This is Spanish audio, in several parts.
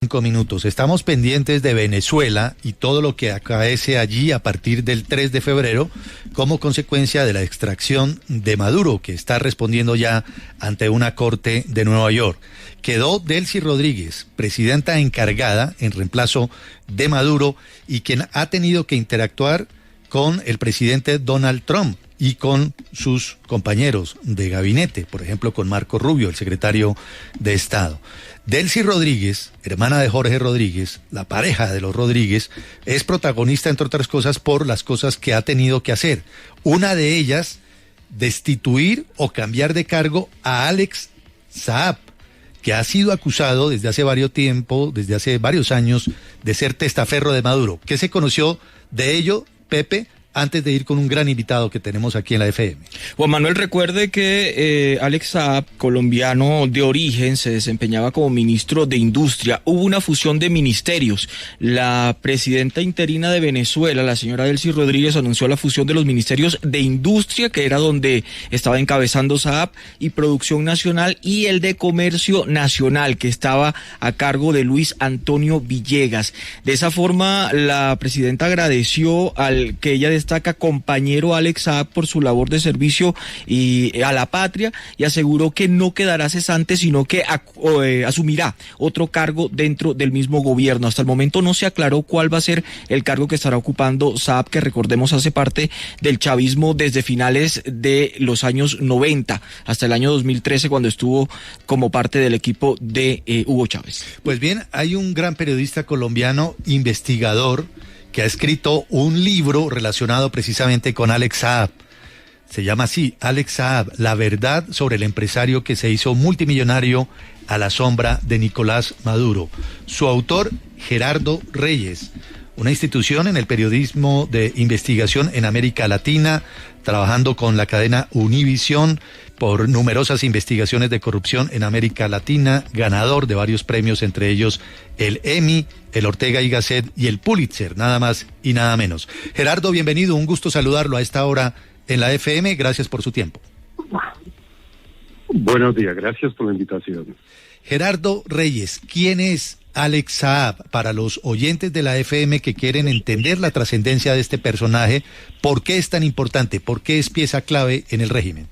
5 minutos. Estamos pendientes de Venezuela y todo lo que acaece allí a partir del 3 de febrero como consecuencia de la extracción de Maduro, que está respondiendo ya ante una corte de Nueva York. Quedó Delcy Rodríguez, presidenta encargada en reemplazo de Maduro y quien ha tenido que interactuar con el presidente Donald Trump y con sus compañeros de gabinete, por ejemplo con Marco Rubio, el secretario de Estado. Delcy Rodríguez, hermana de Jorge Rodríguez, la pareja de los Rodríguez, es protagonista, entre otras cosas, por las cosas que ha tenido que hacer. Una de ellas, destituir o cambiar de cargo a Alex Saab, que ha sido acusado desde hace varios años, de ser testaferro de Maduro. ¿Qué se conoció de ello, Pepe, antes de ir con un gran invitado que tenemos aquí en la FM? Juan Manuel, recuerde que Alex Saab, colombiano de origen, se desempeñaba como ministro de Industria. Hubo una fusión de ministerios. La presidenta interina de Venezuela, la señora Delcy Rodríguez, anunció la fusión de los ministerios de Industria, que era donde estaba encabezando Saab, y Producción Nacional, y el de Comercio Nacional, que estaba a cargo de Luis Antonio Villegas. De esa forma, la presidenta agradeció al que ella destaca compañero Alex Saab por su labor de servicio y a la patria, y aseguró que no quedará cesante, sino que asumirá otro cargo dentro del mismo gobierno. Hasta el momento no se aclaró cuál va a ser el cargo que estará ocupando Saab, que recordemos hace parte del chavismo desde finales de los años 90 hasta el año 2013, cuando estuvo como parte del equipo de Hugo Chávez. Pues bien, hay un gran periodista colombiano, investigador, que ha escrito un libro relacionado precisamente con Alex Saab. Se llama así, Alex Saab, la verdad sobre el empresario que se hizo multimillonario a la sombra de Nicolás Maduro. Su autor, Gerardo Reyes, una institución en el periodismo de investigación en América Latina, trabajando con la cadena Univisión por numerosas investigaciones de corrupción en América Latina, ganador de varios premios, entre ellos el Emmy, el Ortega y Gasset y el Pulitzer, nada más y nada menos. Gerardo, bienvenido, un gusto saludarlo a esta hora en la FM, gracias por su tiempo. Buenos días, gracias por la invitación. Gerardo Reyes, ¿quién es Alex Saab? Para los oyentes de la FM que quieren entender la trascendencia de este personaje, ¿por qué es tan importante? ¿Por qué es pieza clave en el régimen?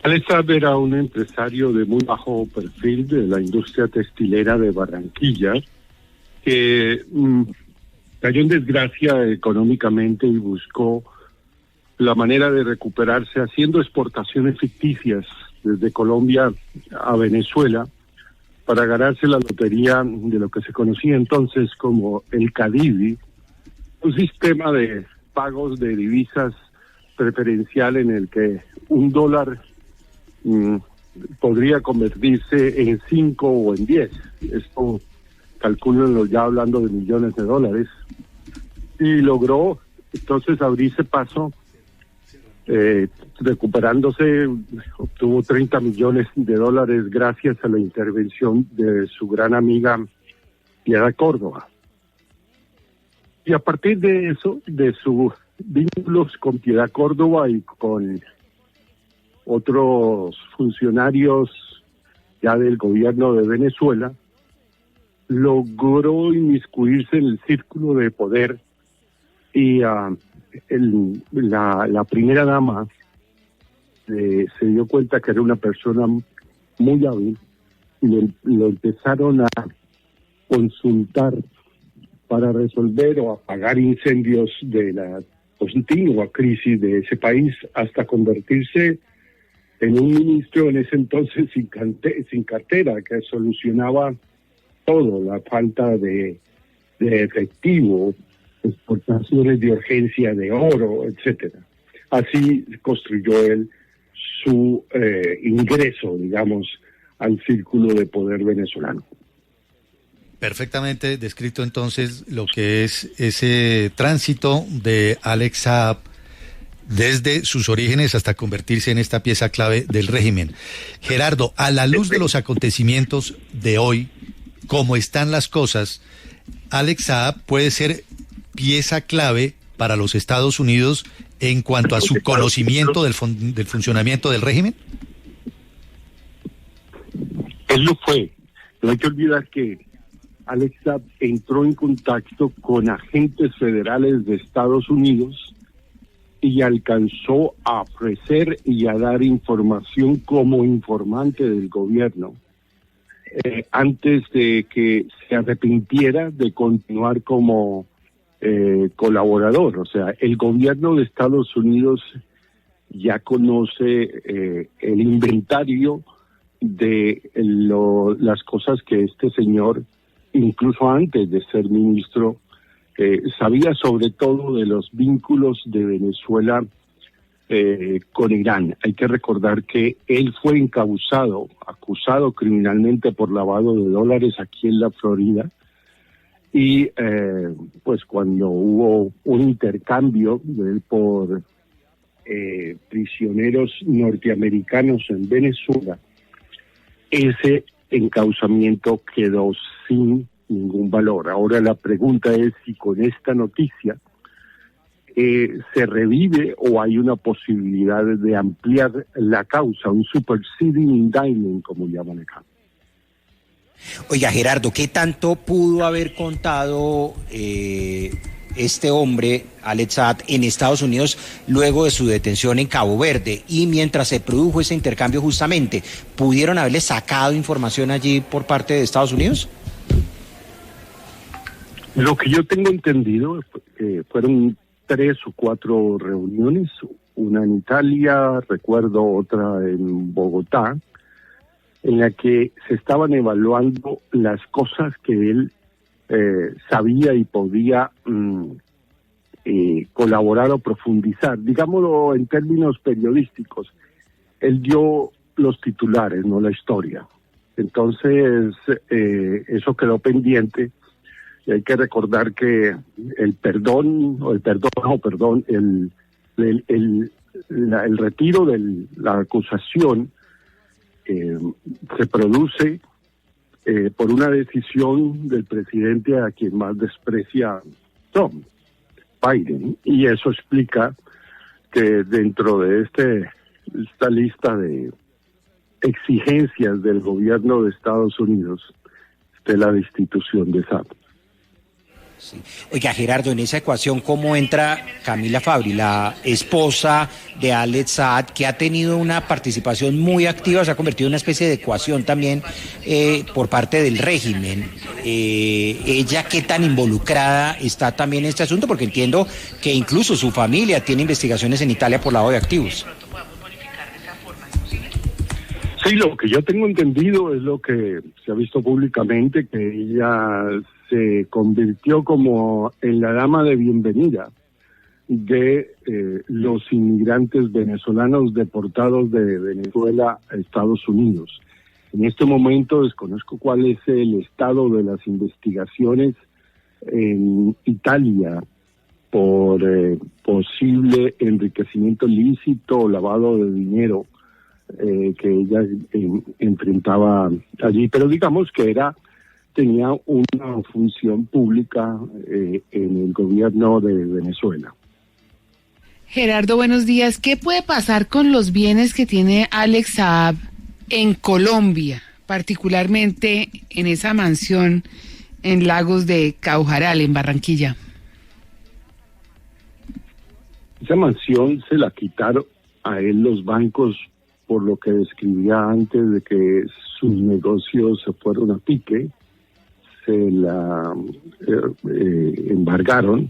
Alex Saab era un empresario de muy bajo perfil de la industria textilera de Barranquilla, que cayó en desgracia económicamente y buscó la manera de recuperarse haciendo exportaciones ficticias desde Colombia a Venezuela para ganarse la lotería de lo que se conocía entonces como el Cadivi, un sistema de pagos de divisas preferencial en el que un dólar podría convertirse en 5 o en 10. Esto calcúlenlo ya hablando de millones de dólares. Y logró entonces abrirse paso, recuperándose, obtuvo 30 millones de dólares gracias a la intervención de su gran amiga Piedad Córdoba. Y a partir de eso, de sus vínculos con Piedad Córdoba y con otros funcionarios ya del gobierno de Venezuela, logró inmiscuirse en el círculo de poder y la primera dama se dio cuenta que era una persona muy hábil y lo empezaron a consultar para resolver o apagar incendios de la continua crisis de ese país, hasta convertirse en un ministro en ese entonces sin cartera, que solucionaba todo, la falta de efectivo, exportaciones de urgencia de oro, etcétera. Así construyó él su ingreso, digamos, al círculo de poder venezolano. Perfectamente descrito entonces lo que es ese tránsito de Alex Saab desde sus orígenes hasta convertirse en esta pieza clave del régimen. Gerardo, a la luz de los acontecimientos de hoy, como están las cosas, Alex Saab puede ser pieza clave para los Estados Unidos en cuanto a su conocimiento del funcionamiento del régimen. Él lo fue. No hay que olvidar que Alex Saab entró en contacto con agentes federales de Estados Unidos y alcanzó a ofrecer y a dar información como informante del gobierno antes de que se arrepintiera de continuar como colaborador. O sea, el gobierno de Estados Unidos ya conoce el inventario de las cosas que este señor, incluso antes de ser ministro, sabía, sobre todo de los vínculos de Venezuela con Irán. Hay que recordar que él fue acusado criminalmente por lavado de dólares aquí en la Florida, y pues cuando hubo un intercambio de él por prisioneros norteamericanos en Venezuela, ese encauzamiento quedó sin ningún valor. Ahora la pregunta es si con esta noticia se revive o hay una posibilidad de ampliar la causa, un superseding indictment, como llaman acá. Oiga, Gerardo, ¿qué tanto pudo haber contado este hombre, Alex Saab, en Estados Unidos luego de su detención en Cabo Verde? Y mientras se produjo ese intercambio justamente, ¿pudieron haberle sacado información allí por parte de Estados Unidos? Lo que yo tengo entendido fueron 3 o 4 reuniones, una en Italia, recuerdo otra en Bogotá, en la que se estaban evaluando las cosas que él sabía y podía colaborar o profundizar. Digámoslo en términos periodísticos, él dio los titulares, no la historia. Entonces, eso quedó pendiente. Y hay que recordar que el retiro de la acusación se produce por una decisión del presidente a quien más desprecia Trump, Biden, y eso explica que dentro de esta lista de exigencias del gobierno de Estados Unidos esté la destitución de Saab. Sí. Oiga, Gerardo, en esa ecuación, ¿cómo entra Camila Fabri, la esposa de Alex Saab, que ha tenido una participación muy activa, se ha convertido en una especie de ecuación también por parte del régimen? ¿Ella qué tan involucrada está también en este asunto? Porque entiendo que incluso su familia tiene investigaciones en Italia por lavado de activos. Sí, lo que yo tengo entendido es lo que se ha visto públicamente, que ella se convirtió como en la dama de bienvenida de los inmigrantes venezolanos deportados de Venezuela a Estados Unidos. En este momento desconozco cuál es el estado de las investigaciones en Italia por posible enriquecimiento ilícito o lavado de dinero que ella enfrentaba allí, pero digamos que tenía una función pública en el gobierno de Venezuela. Gerardo, buenos días. ¿Qué puede pasar con los bienes que tiene Alex Saab en Colombia, particularmente en esa mansión en Lagos de Caujaral, en Barranquilla? Esa mansión se la quitaron a él los bancos, por lo que describía antes de que sus negocios se fueron a pique. Se la embargaron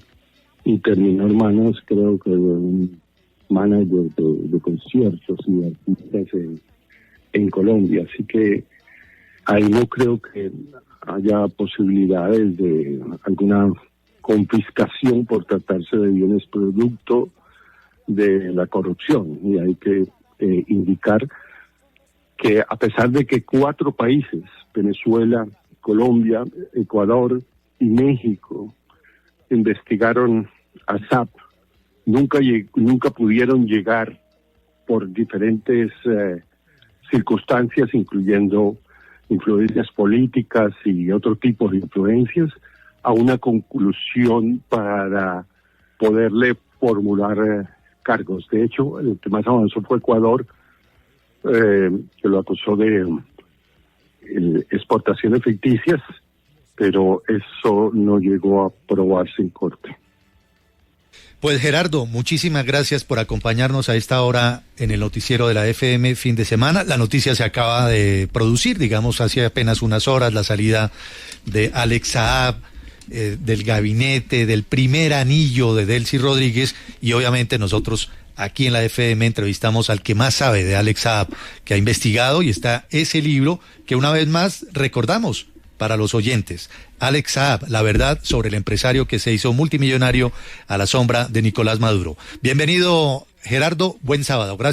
y terminó en manos, creo que de un manager de conciertos y de artistas en Colombia. Así que ahí no creo que haya posibilidades de alguna confiscación por tratarse de bienes producto de la corrupción. Y hay que indicar que a pesar de que 4 países, Venezuela, Colombia, Ecuador y México, investigaron a Saab, nunca pudieron llegar por diferentes circunstancias, incluyendo influencias políticas y otro tipo de influencias, a una conclusión para poderle formular cargos. De hecho, el que más avanzó fue Ecuador, que lo acusó de exportaciones ficticias, pero eso no llegó a aprobarse en corte. Pues Gerardo, muchísimas gracias por acompañarnos a esta hora en el noticiero de la FM fin de semana. La noticia se acaba de producir, digamos, hace apenas unas horas, la salida de Alex Saab, del gabinete, del primer anillo de Delcy Rodríguez, y obviamente nosotros aquí en la FM entrevistamos al que más sabe de Alex Saab, que ha investigado, y está ese libro que una vez más recordamos para los oyentes. Alex Saab, la verdad sobre el empresario que se hizo multimillonario a la sombra de Nicolás Maduro. Bienvenido, Gerardo, buen sábado. Gracias.